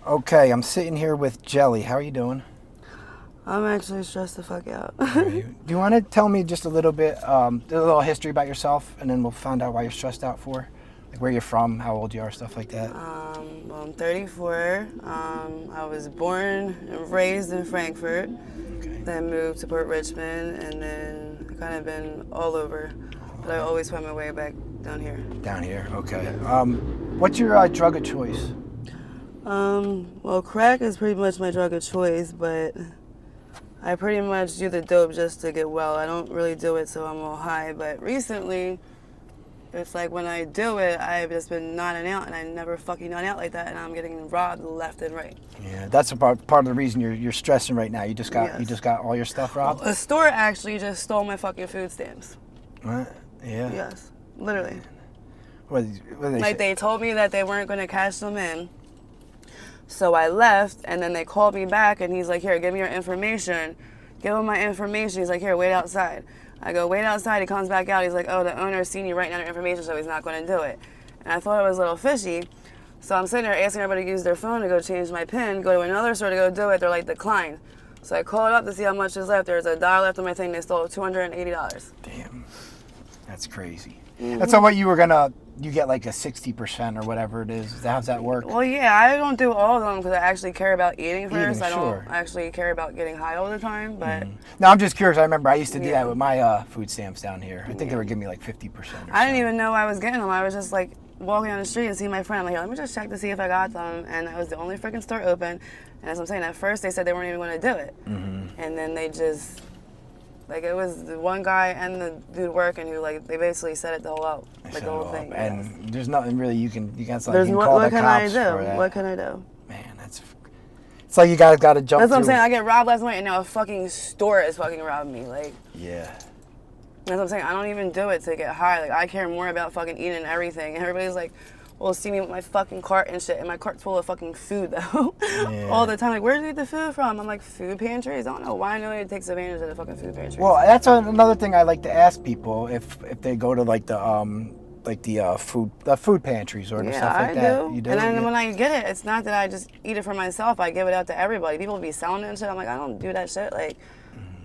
Okay, I'm sitting here with Jelly. How are you doing? I'm actually stressed the fuck out. Do you want to tell me just a little bit, a little history about yourself, and then we'll find out why you're stressed out for? Like where you're from, how old you are, stuff like that. Well, I'm 34. I was born and raised in Frankfurt, Okay. then moved to Port Richmond, and then kind of been all over. But I always find my way back down here. Down here, okay. What's your drug of choice? Well, crack is pretty much my drug of choice, but I pretty much do the dope just to get well. I don't really do it so I'm all high, but recently, it's like when I do it, I've just been nodding out, and I never fucking nod out like that, and I'm getting robbed left and right. Yeah, that's a part of the reason you're stressing right now. You just got all your stuff robbed? A store actually just stole my fucking food stamps. What? Yeah. Yes, literally. What they Like say? they told me that they weren't going to cash them in. So I left, and then they called me back, and he's like, here, give me your information. Give him my information. He's like, here, wait outside. I go, wait outside. He comes back out. He's like, oh, the owner's seen you writing down your information, so he's not going to do it. And I thought it was a little fishy. So I'm sitting there asking everybody to use their phone to go change my PIN, go to another store to go do it. They're like, declined. So I called up to see how much is left. There's $1 left on my thing. They stole $280. Damn. That's crazy. Mm-hmm. And so what you get like a 60% or whatever it is. How's that work? Well, yeah, I don't do all of them because I actually care about eating first. I sure. don't actually care about getting high all the time, but... No, I'm just curious. I remember I used to do Yeah. that with my food stamps down here. I think they were giving me like 50% or something. I didn't even know I was getting them. I was just like walking down the street and seeing my friend. I'm like, here, let me just check to see if I got them. And that was the only freaking store open. And as I'm saying, at first they said they weren't even going to do it. Mm-hmm. And then they just... Like, it was the one guy and the dude working who, like, they basically set it the whole thing. And there's nothing really you can call what the can I cops do? for that. What can I do? Man, it's like you guys got to jump That's what I'm through. saying. I get robbed last night, and now a fucking store is fucking robbing me. Like, Yeah. that's what I'm saying. I don't even do it to get high. Like, I care more about fucking eating everything. And everybody's like, well, see me with my fucking cart and shit. And my cart's full of fucking food, though. Yeah. All the time. Like, where do you get the food from? I'm like, food pantries? I don't know why nobody takes advantage of the fucking food pantries. Well, that's another thing I like to ask people if they go to like the food pantries or stuff like that. Do. You do. And then Yeah. when I get it, it's not that I just eat it for myself. I give it out to everybody. People be selling it and shit. I'm like, I don't do that shit. Like,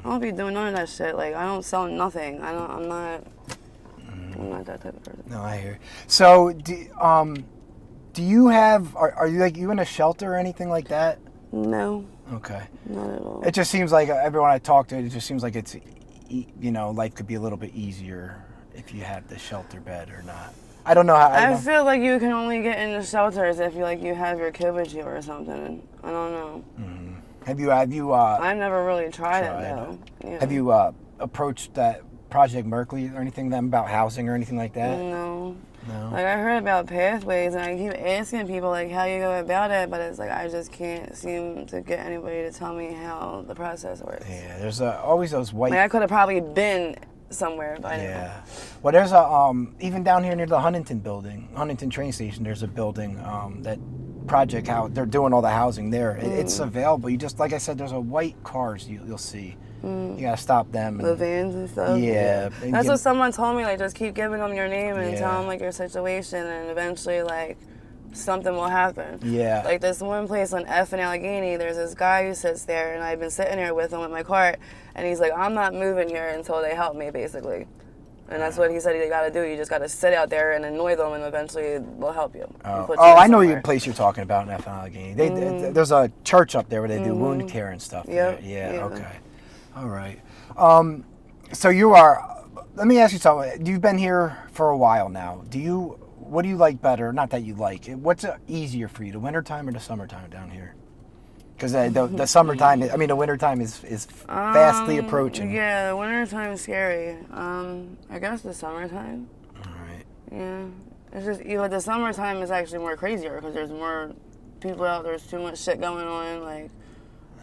I don't be doing none of that shit. Like, I don't sell nothing. I'm not that type of person. No, I hear. So, do you have? Are you like you in a shelter or anything like that? No, Okay. not at all. It just seems like everyone I talk to, it just seems like it's, life could be a little bit easier if you had the shelter bed or not. I don't know how. I feel like you can only get into shelters if you have your kid with you or something. I don't know. Mm-hmm. Have you? I've never really tried it though. Yeah. Have you approached that Project Merkley or anything them about housing or anything like that? No. No. Like I heard about pathways and I keep asking people like how you go about it, but it's like I just can't seem to get anybody to tell me how the process works. Yeah, there's always those white. Like I could have probably been somewhere by now. Yeah. Well, there's even down here near the Huntington train station, there's a building that Project how they're doing all the housing there. It's available. You just like I said, there's a white cars you'll see. You gotta stop them. The vans and stuff. Yeah. That's what someone told me. Like, just keep giving them your name and Yeah. tell them like your situation, and eventually like something will happen. Yeah. Like this one place on F in Allegheny, there's this guy who sits there, and I've been sitting there with him with my cart, and he's like, I'm not moving here until they help me, basically. And that's what he said you got to do. You just got to sit out there and annoy them, and eventually they'll help you. I know your place you're talking about in F in Allegheny. There's a church up there where they do wound care and stuff. Yep. Yeah. Okay. All right. So you are. Let me ask you something. You've been here for a while now. What do you like better? Not that you like it. What's easier for you, the wintertime or the summertime down here? Because the summertime, the wintertime is fastly approaching. Yeah, the wintertime is scary. I guess the summertime. All right. Yeah, it's just the summertime is actually more crazier because there's more people out. There's too much shit going on. Like,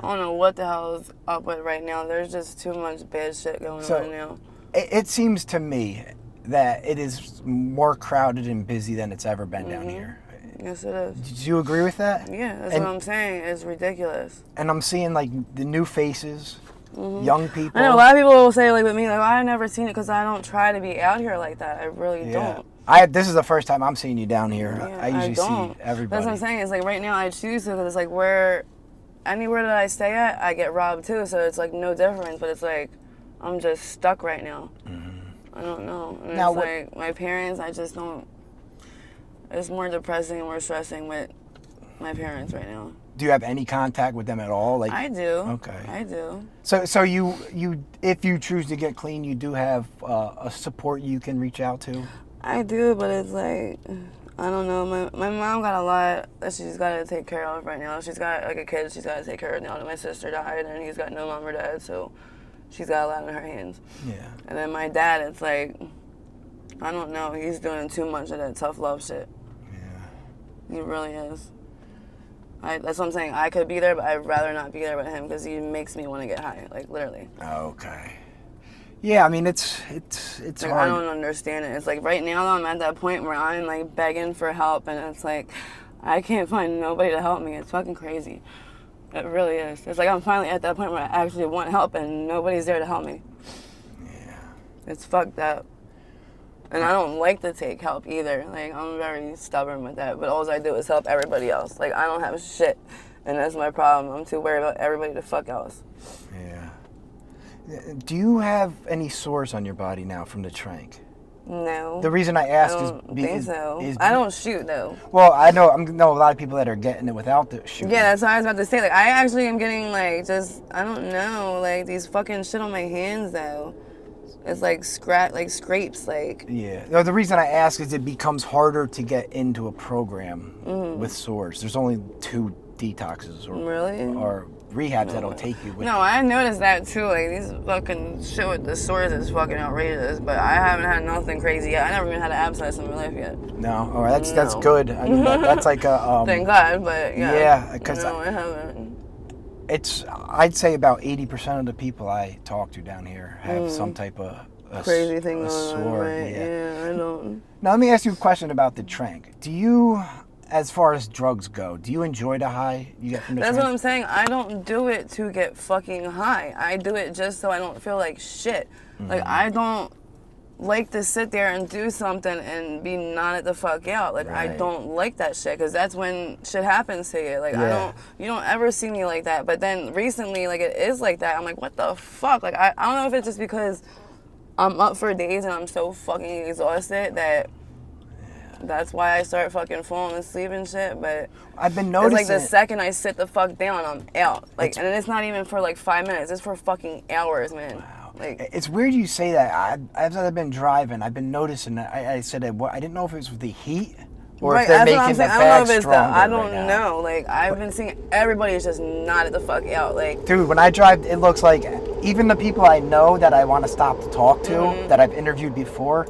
I don't know what the hell is up with right now. There's just too much bad shit going on now. It seems to me that it is more crowded and busy than it's ever been down here. Yes, it is. Do you agree with that? Yeah, that's what I'm saying. It's ridiculous. And I'm seeing like the new faces, young people. I know a lot of people will say like with me, like, I never seen it because I don't try to be out here like that. I really don't. This is the first time I'm seeing you down here. Yeah, I usually don't. see everybody. That's what I'm saying. It's like right now I choose to because it's like anywhere that I stay at, I get robbed too. So it's like no difference. But it's like I'm just stuck right now. I don't know. And Now, it's like my parents, I just don't. It's more depressing and more stressing with my parents right now. Do you have any contact with them at all? Like I do. Okay. I do. So you if you choose to get clean, you do have a support you can reach out to. I do, but it's like I don't know. My mom got a lot that she's got to take care of right now. She's got like a kid she's got to take care of now that my sister died, and he's got no mom or dad, so she's got a lot in her hands. Yeah. And then my dad, it's like I don't know. He's doing too much of that tough love shit. Yeah. He really is. That's what I'm saying. I could be there, but I'd rather not be there with him because he makes me want to get high, like literally. Okay. Yeah, I mean it's Like, hard. I don't understand it. It's like right now though, I'm at that point where I'm like begging for help, and it's like I can't find nobody to help me. It's fucking crazy. It really is. It's like I'm finally at that point where I actually want help, and nobody's there to help me. Yeah. It's fucked up. And I don't like to take help either. Like, I'm very stubborn with that. But all I do is help everybody else. Like, I don't have shit. And that's my problem. I'm too worried about everybody the fuck else. Yeah. Do you have any sores on your body now from the trank? No. The reason I ask I is don't think so. I don't shoot, though. Well, I know a lot of people that are getting it without the shooting. Yeah, that's what I was about to say. Like, I actually am getting, like, just, I don't know, like, these fucking shit on my hands, though. It's like scrapes, like. Yeah. No, the reason I ask is it becomes harder to get into a program with sores. There's only 2 detoxes or rehabs that'll take you with No, I noticed that too. Like these fucking shit with the sores is fucking outrageous. But I haven't had nothing crazy yet. I never even had an abscess in my life yet. No, all right, that's good. I mean, that's like a. Thank God, but yeah. Yeah, because no, I haven't. I'd say about 80% of the people I talk to down here have some type of crazy thing going sore. on. Right? Yeah, I don't. Now let me ask you a question about the trank. Do you, as far as drugs go, do you enjoy the high you get from the That's trank? what I'm saying. I don't do it to get fucking high. I do it just so I don't feel like shit. Like I don't like to sit there and do something and be nodded the fuck out. Like I don't like that shit because that's when shit happens to you. Like you don't ever see me like that. But then recently, like it is like that. I'm like, what the fuck? Like I don't know if it's just because I'm up for days and I'm so fucking exhausted that that's why I start fucking falling asleep and shit. But I've been noticing. It's like the second I sit the fuck down, I'm out. Like, and it's not even for like 5 minutes. It's for fucking hours, man. Wow. Like, it's weird you say that. As I've been driving, I've been noticing that. I said I didn't know if it was the heat or if they're making the bag stronger. I don't know. Like, I've been seeing everybody is just nodded the fuck out. Like, dude, when I drive, it looks like even the people I know that I want to stop to talk to that I've interviewed before,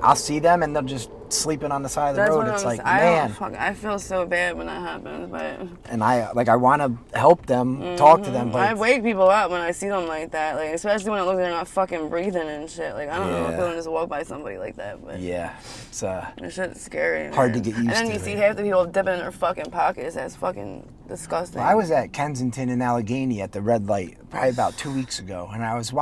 I'll see them and they'll just sleeping on the side of the road. It's like, man, I feel so bad when that happens, but and I want to help them, talk to them, but I wake people up when I see them like that, like especially when it looks like they're not fucking breathing and shit. Like I don't know if I just walk by somebody like that, but it's that shit's scary. Hard to get used to. And then you see half the people dipping in their fucking pockets. That's fucking disgusting. Well, I was at Kensington in Allegheny at the red light probably about 2 weeks ago, and I was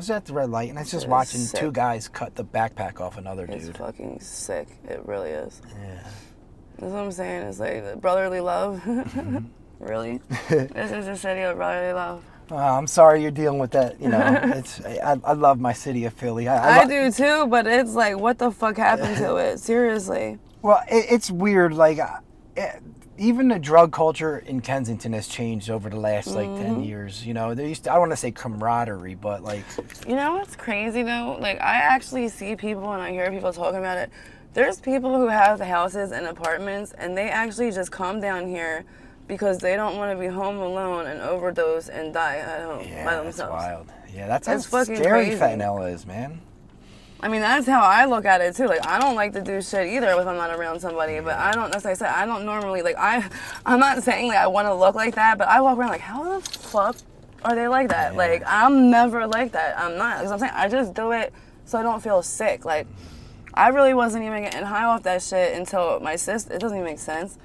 at the red light, and I was just watching two guys cut the backpack off another dude. It's fucking sick. It really is. Yeah. That's what I'm saying. It's like brotherly love. Really? This is the city of brotherly love. I'm sorry you're dealing with that. You know, I love my city of Philly. I do too, but it's like, what the fuck happened to it? Seriously. Well, it's weird. Like, even the drug culture in Kensington has changed over the last 10 years. You know, there used to, I don't want to say camaraderie, but like. You know what's crazy though? Like, I actually see people and I hear people talking about it. There's people who have houses and apartments, and they actually just come down here because they don't want to be home alone and overdose and die at home by themselves. That's wild. Yeah, that's how fucking scary crazy. fentanyl is, man. I mean, that's how I look at it too. Like, I don't like to do shit either if I'm not around somebody. But I don't, as I said, I don't normally, like, I'm not saying like I want to look like that, but I walk around like, how the fuck are they like that? Like, I'm never like that. I'm not. Because I'm saying, I just do it so I don't feel sick. Like, I really wasn't even getting high off that shit until my sister, it doesn't even make sense.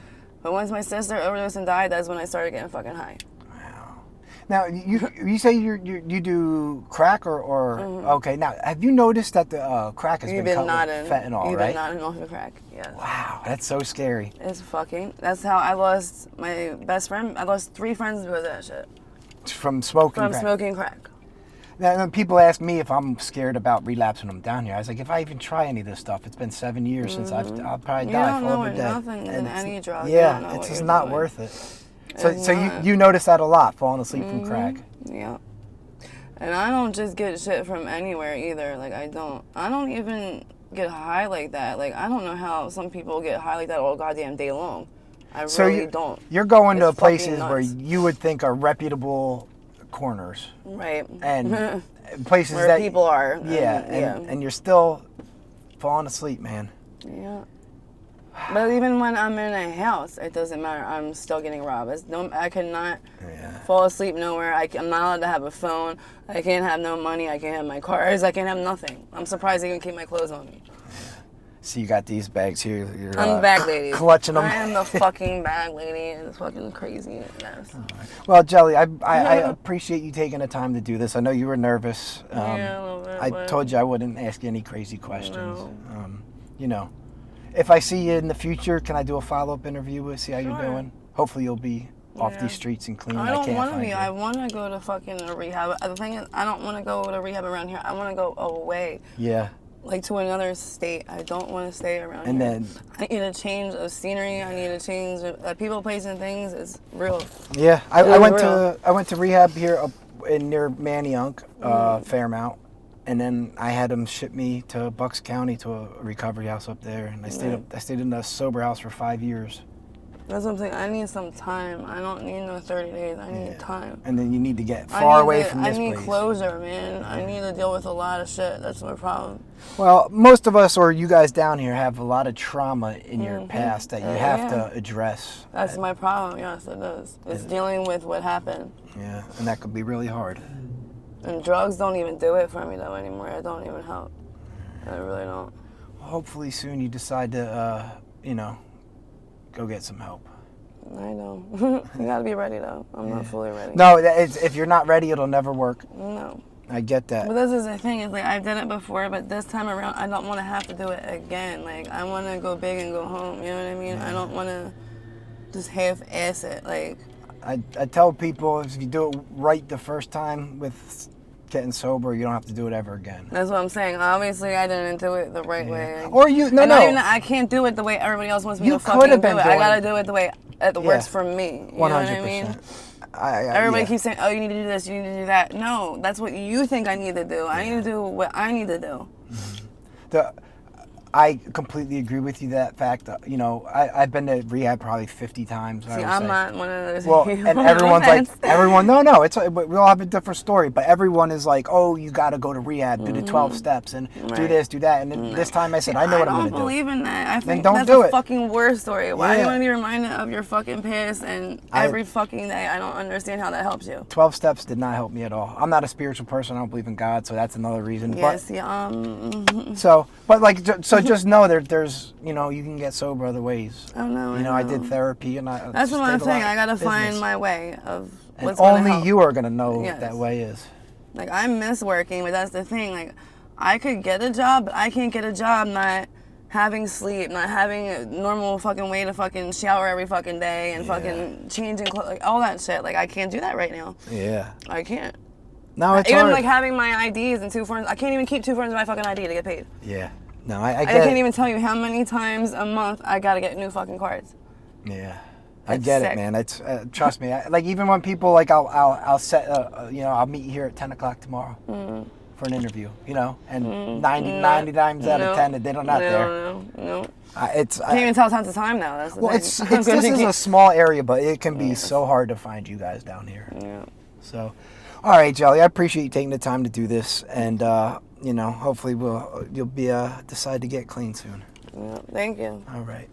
But once my sister overdosed and died, that's when I started getting fucking high. Wow. Now you say you do crack or okay. Now have you noticed that the crack has You've been been cut nodding. with fentanyl, You've right? been nodding off the crack. Yes. Wow, that's so scary. It's fucking. That's how I lost my best friend. I lost 3 friends because of that shit. From smoking From crack. smoking crack. Now, people ask me if I'm scared about relapsing them down here. I was like, if I even try any of this stuff, it's been 7 years since I'll probably You die don't for know over what dead. nothing is in any drug. You don't Yeah, know it's what just you're not doing. worth it. So It's not. you notice that a lot, falling asleep from crack. Yeah. And I don't just get shit from anywhere either. Like, I don't even get high like that. Like, I don't know how some people get high like that all goddamn day long. I really don't. You're going to It's places fucking where nuts. you would think are reputable corners. Right. And places Where that people are. and you're still falling asleep, man. Yeah. But even when I'm in a house, it doesn't matter. I'm still getting robbed. I cannot fall asleep nowhere. I'm not allowed to have a phone. I can't have no money. I can't have my cars. I can't have nothing. I'm surprised they even keep my clothes on me. So you got these bags here. You're, I'm the bag lady. Clutching them. I am the fucking bag lady. It's fucking crazy. Yes. Well, Jelly, I appreciate you taking the time to do this. I know you were nervous. Yeah, a little bit, I but- told you I wouldn't ask you any crazy questions. No. You know, if I see you in the future, can I do a follow-up interview with see how you're Sure. doing? Hopefully you'll be off Yeah. these streets and clean. I don't can't want to find be. you. I want to go to fucking a rehab. The thing is, I don't want to go to rehab around here. I want to go away. Yeah. Like to another state. I don't want to stay around And here. then- I need a change of scenery. I need a change of people, places, and things. It's real. Yeah, I Really went real. I went to rehab here up in near Manayunk, Fairmount, and then I had them ship me to Bucks County to a recovery house up there, and I stayed in a sober house for 5 years. That's what I'm saying. I need some time. I don't need no 30 days. I need time. And then you need to get far away from this I need place. closure, man. I need to deal with a lot of shit. That's my problem. Well, most of us, or you guys down here, have a lot of trauma in your past that you have to address. That's my problem. Yes, it is. It's dealing with what happened. Yeah, and that could be really hard. And drugs don't even do it for me though anymore. It don't even help. I really don't. Hopefully soon you decide to, go get some help. I know. You gotta be ready though. I'm not fully ready. No, if you're not ready, it'll never work. No. I get that. But this is the thing, is like I've done it before, but this time around I don't want to have to do it again. Like I want to go big and go home. You know what I mean? I don't want to just half-ass it. Like I tell people if you do it right the first time with getting sober, you don't have to do it ever again. that's what I'm saying. Obviously, I didn't do it the right way. Or I can't do it the way everybody else wants me You to could fucking have do been it. I doing gotta it. do it the way it works for me. You know what I mean? Everybody keeps saying, "Oh, you need to do this, you need to do that." No, that's what you think I need to do. I need to do what I need to do. I completely agree with you that fact. I've been to rehab probably 50 times. See, I'm not one of those. Well, and everyone's like, no, it's we all have a different story, but everyone is like, oh, you got to go to rehab, do the 12 steps, and do this, do that. And then this time I said, I know what I'm going to do. I don't believe in that. I think don't that's do a it. fucking war story. Why do you want to be reminded of your fucking past and every fucking day? I don't understand how that helps you. 12 steps did not help me at all. I'm not a spiritual person. I don't believe in God, so that's another reason. Yes, So just know there's you can get sober other ways. I know. I did therapy, and that's what I'm saying. I gotta find my way of what's and gonna only help. you are gonna know what that way is. Like I miss working, but that's the thing. Like I could get a job, but I can't get a job not having sleep, not having a normal fucking way to fucking shower every fucking day and fucking changing clothes, like all that shit. Like I can't do that right now. Yeah. I can't. No, it's even hard. like having my IDs and 2 forms. I can't even keep 2 forms of my fucking ID to get paid. Yeah. No, I get can't it. even tell you how many times a month I gotta get new fucking cards. Yeah. I It's get sick. it, man. It's trust me. Like even when people like I'll set I'll meet you here at 10 o'clock tomorrow for an interview, and 90 times out of 10 they're not there. No. I Can't even tell times of time now. That's the thing. this is a small area, but it can be so hard to find you guys down here. Yeah. So, all right, Jelly, I appreciate you taking the time to do this, and hopefully you'll be decide to get clean soon. Yeah. Thank you. All right.